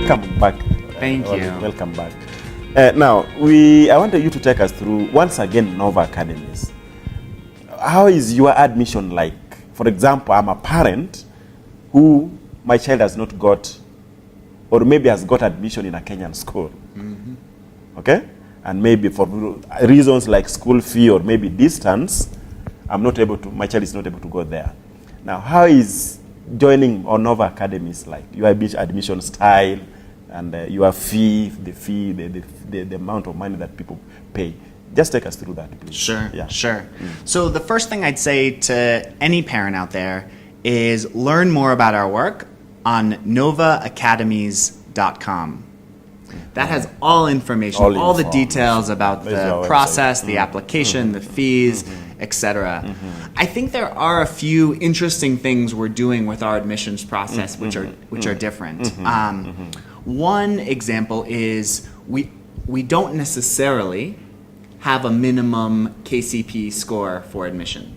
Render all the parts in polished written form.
Welcome back. Thank you. Welcome back. Now, I wanted you to take us through, once again, Nova Academies. How is your admission like? For example, I'm a parent who my child has not got, or maybe has got admission in a Kenyan school. Mm-hmm. Okay? And maybe for reasons like school fee or maybe distance, my child is not able to go there. Now, how is joining on Nova Academies like? Your admission style and your fee, the amount of money that people pay. Just take us through that, please. Sure, yeah. Sure. So the first thing I'd say to any parent out there is learn more about our work on novaacademies.com. That has all information, all the details about the process, the application, the fees, etc. I think there are a few interesting things we're doing with our admissions process which are different. One example is we don't necessarily have a minimum KCP score for admission.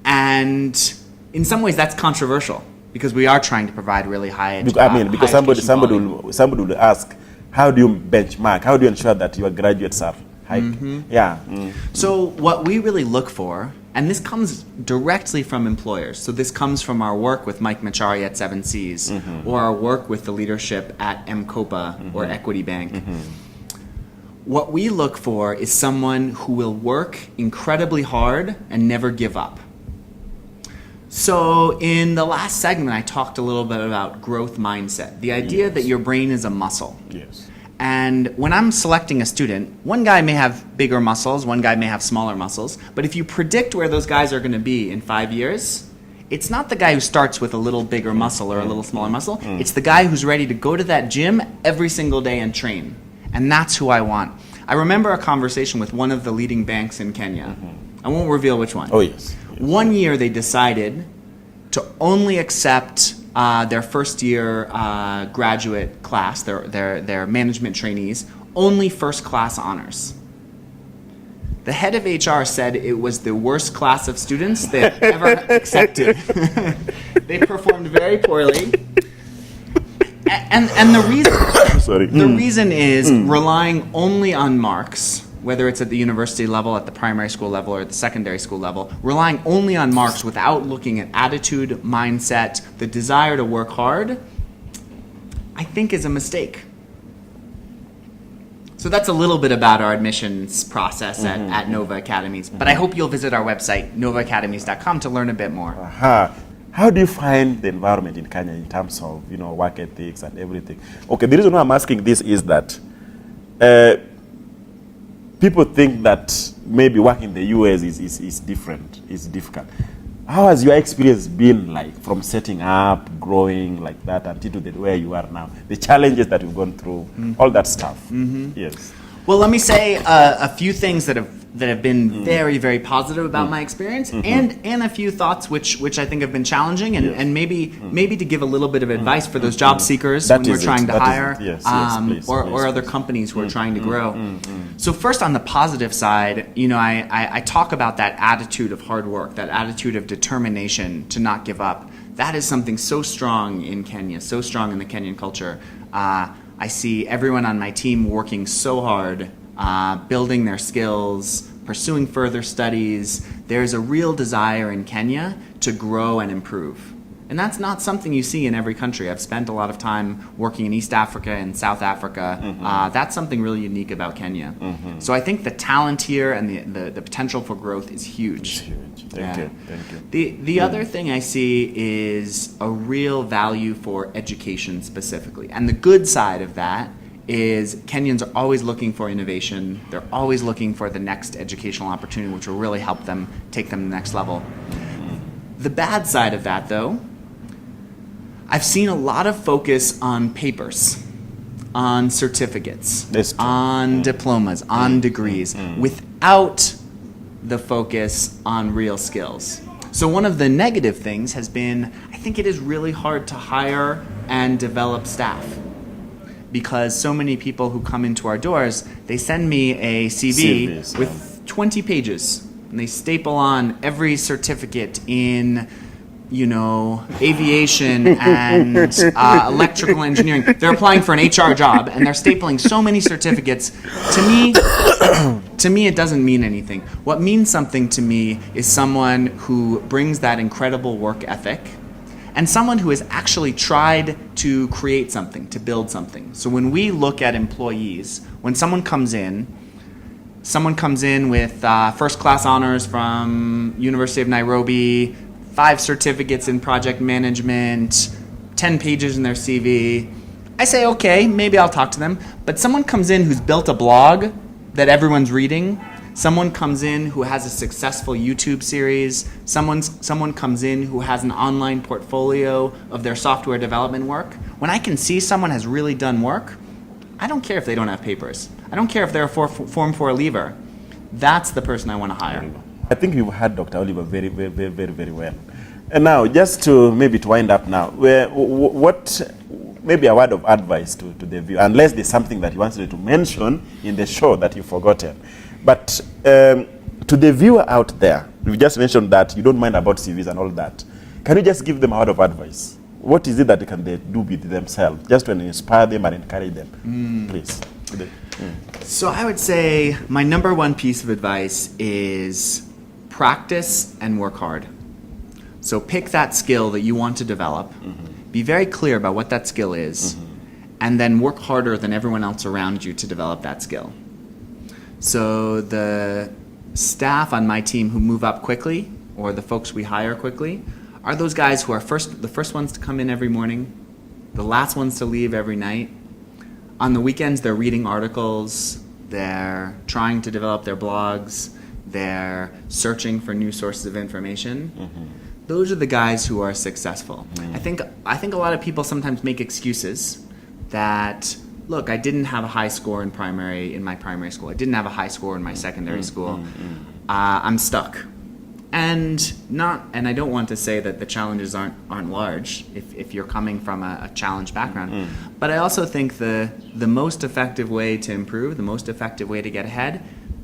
And in some ways that's controversial because we are trying to provide really high education. Because somebody will ask, how do you benchmark? How do you ensure that your graduates are high? So what we really look for, and this comes directly from employers. So this comes from our work with Mike Machari at 7Cs or our work with the leadership at MCOPA or Equity Bank. What we look for is someone who will work incredibly hard and never give up. So in the last segment, I talked a little bit about growth mindset, the idea that your brain is a muscle. Yes. And when I'm selecting a student, one guy may have bigger muscles, one guy may have smaller muscles, but if you predict where those guys are going to be in 5 years, it's not the guy who starts with a little bigger muscle or a little smaller muscle. It's the guy who's ready to go to that gym every single day and train. And that's who I want. I remember a conversation with one of the leading banks in Kenya. I won't reveal which one. Oh, yes. 1 year they decided to only accept their first year graduate class, their management trainees, only first class honors. The head of HR said it was the worst class of students they had ever accepted. They performed very poorly. And the reason is relying only on marks, whether it's at the university level, at the primary school level, or at the secondary school level, relying only on marks without looking at attitude, mindset, the desire to work hard, I think is a mistake. So that's a little bit about our admissions process at Nova Academies. But I hope you'll visit our website, novaacademies.com, to learn a bit more. How do you find the environment in Kenya in terms of, work ethics and everything? Okay, the reason why I'm asking this is that people think that maybe work in the US is different, is difficult. How has your experience been like from setting up, growing like that until to where you are now? The challenges that you've gone through, all that stuff. Yes. Well, let me say a few things that have been very, very positive about my experience, and a few thoughts which I think have been challenging, and maybe to give a little bit of advice for those job seekers when we're trying to hire, or other companies who are trying to grow. So first, on the positive side, I talk about that attitude of hard work, that attitude of determination to not give up. That is something so strong in Kenya, so strong in the Kenyan culture. I see everyone on my team working so hard, building their skills, pursuing further studies. There's a real desire in Kenya to grow and improve. And that's not something you see in every country. I've spent a lot of time working in East Africa and South Africa. That's something really unique about Kenya. So I think the talent here and the potential for growth is huge. It's huge. Thank you. The other thing I see is a real value for education specifically. And the good side of that is Kenyans are always looking for innovation. They're always looking for the next educational opportunity which will really help them take them to the next level. The bad side of that, though, I've seen a lot of focus on papers, on certificates, on diplomas, on degrees, without the focus on real skills. So one of the negative things has been, I think it is really hard to hire and develop staff because so many people who come into our doors, they send me a CV with 20 pages. And they staple on every certificate in aviation and electrical engineering. They're applying for an HR job and they're stapling so many certificates. To me, it doesn't mean anything. What means something to me is someone who brings that incredible work ethic and someone who has actually tried to create something, to build something. So when we look at employees, when someone comes in with first class honors from University of Nairobi, 5 certificates in project management, 10 pages in their CV. I say, okay, maybe I'll talk to them. But someone comes in who's built a blog that everyone's reading. Someone comes in who has a successful YouTube series. Someone comes in who has an online portfolio of their software development work. When I can see someone has really done work, I don't care if they don't have papers. I don't care if they're a Form 4 leaver. That's the person I want to hire. I think you've had Dr. Oliver very, very, very, very, very well. And now, just to wind up now, what maybe a word of advice to the viewer, unless there's something that you wanted to mention in the show that you've forgotten. But to the viewer out there, you just mentioned that you don't mind about CVs and all that. Can you just give them a word of advice? What is it that they do with themselves, just to inspire them and encourage them? Please. So I would say my number one piece of advice is practice and work hard. So pick that skill that you want to develop, be very clear about what that skill is, and then work harder than everyone else around you to develop that skill. So the staff on my team who move up quickly, or the folks we hire quickly, are those guys who are the first ones to come in every morning, the last ones to leave every night. On the weekends, they're reading articles, they're trying to develop their blogs, they're searching for new sources of information. Those are the guys who are successful. I think a lot of people sometimes make excuses that, look, I didn't have a high score in my primary school. I didn't have a high score in my secondary school. I'm stuck. And I don't want to say that the challenges aren't large if you're coming from a challenged background. But I also think the most effective way to improve, the most effective way to get ahead,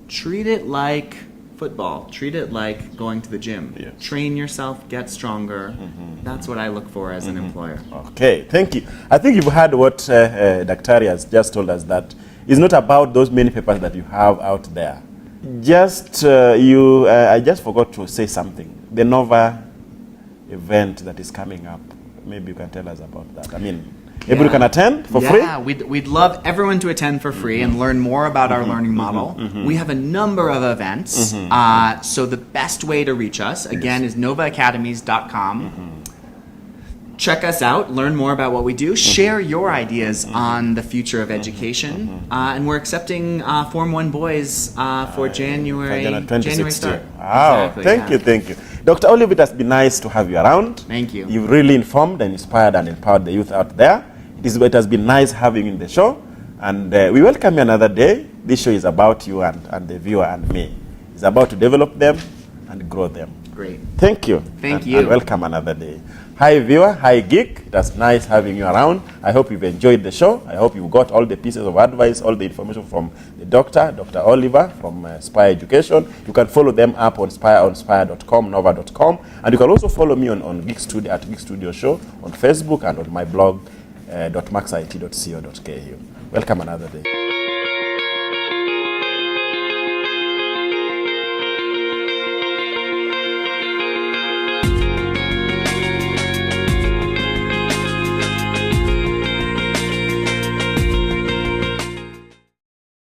treat it like football. Treat it like going to the gym. Yes. Train yourself, get stronger. That's what I look for as an employer. Okay, thank you. I think you've heard what Dr. has just told us, that it's not about those many papers that you have out there. Just I just forgot to say something. The Nova event that is coming up. Maybe you can tell us about that. I mean, everybody can attend for free? Yeah, we'd love everyone to attend for free and learn more about our learning model. We have a number of events. So the best way to reach us, again, is novaacademies.com. Check us out, learn more about what we do, share your ideas on the future of education, and we're accepting Form 1 boys for January 2016. start. Wow, Exactly, thank you. Dr. Olive, it has been nice to have you around. Thank you. You've really informed and inspired and empowered the youth out there. It has been nice having you in the show, and we welcome you another day. This show is about you and the viewer and me. It's about to develop them and grow them. Great. Thank you. Thank you. And welcome another day. Hi viewer, hi Geek. It was nice having you around. I hope you've enjoyed the show. I hope you got all the pieces of advice, all the information from the Dr. Oliver from Spire Education. You can follow them up on spire.com, nova.com. And you can also follow me on Geek Studio at Geek Studio Show on Facebook and on my blog, .maxit.co.ku. Welcome another day.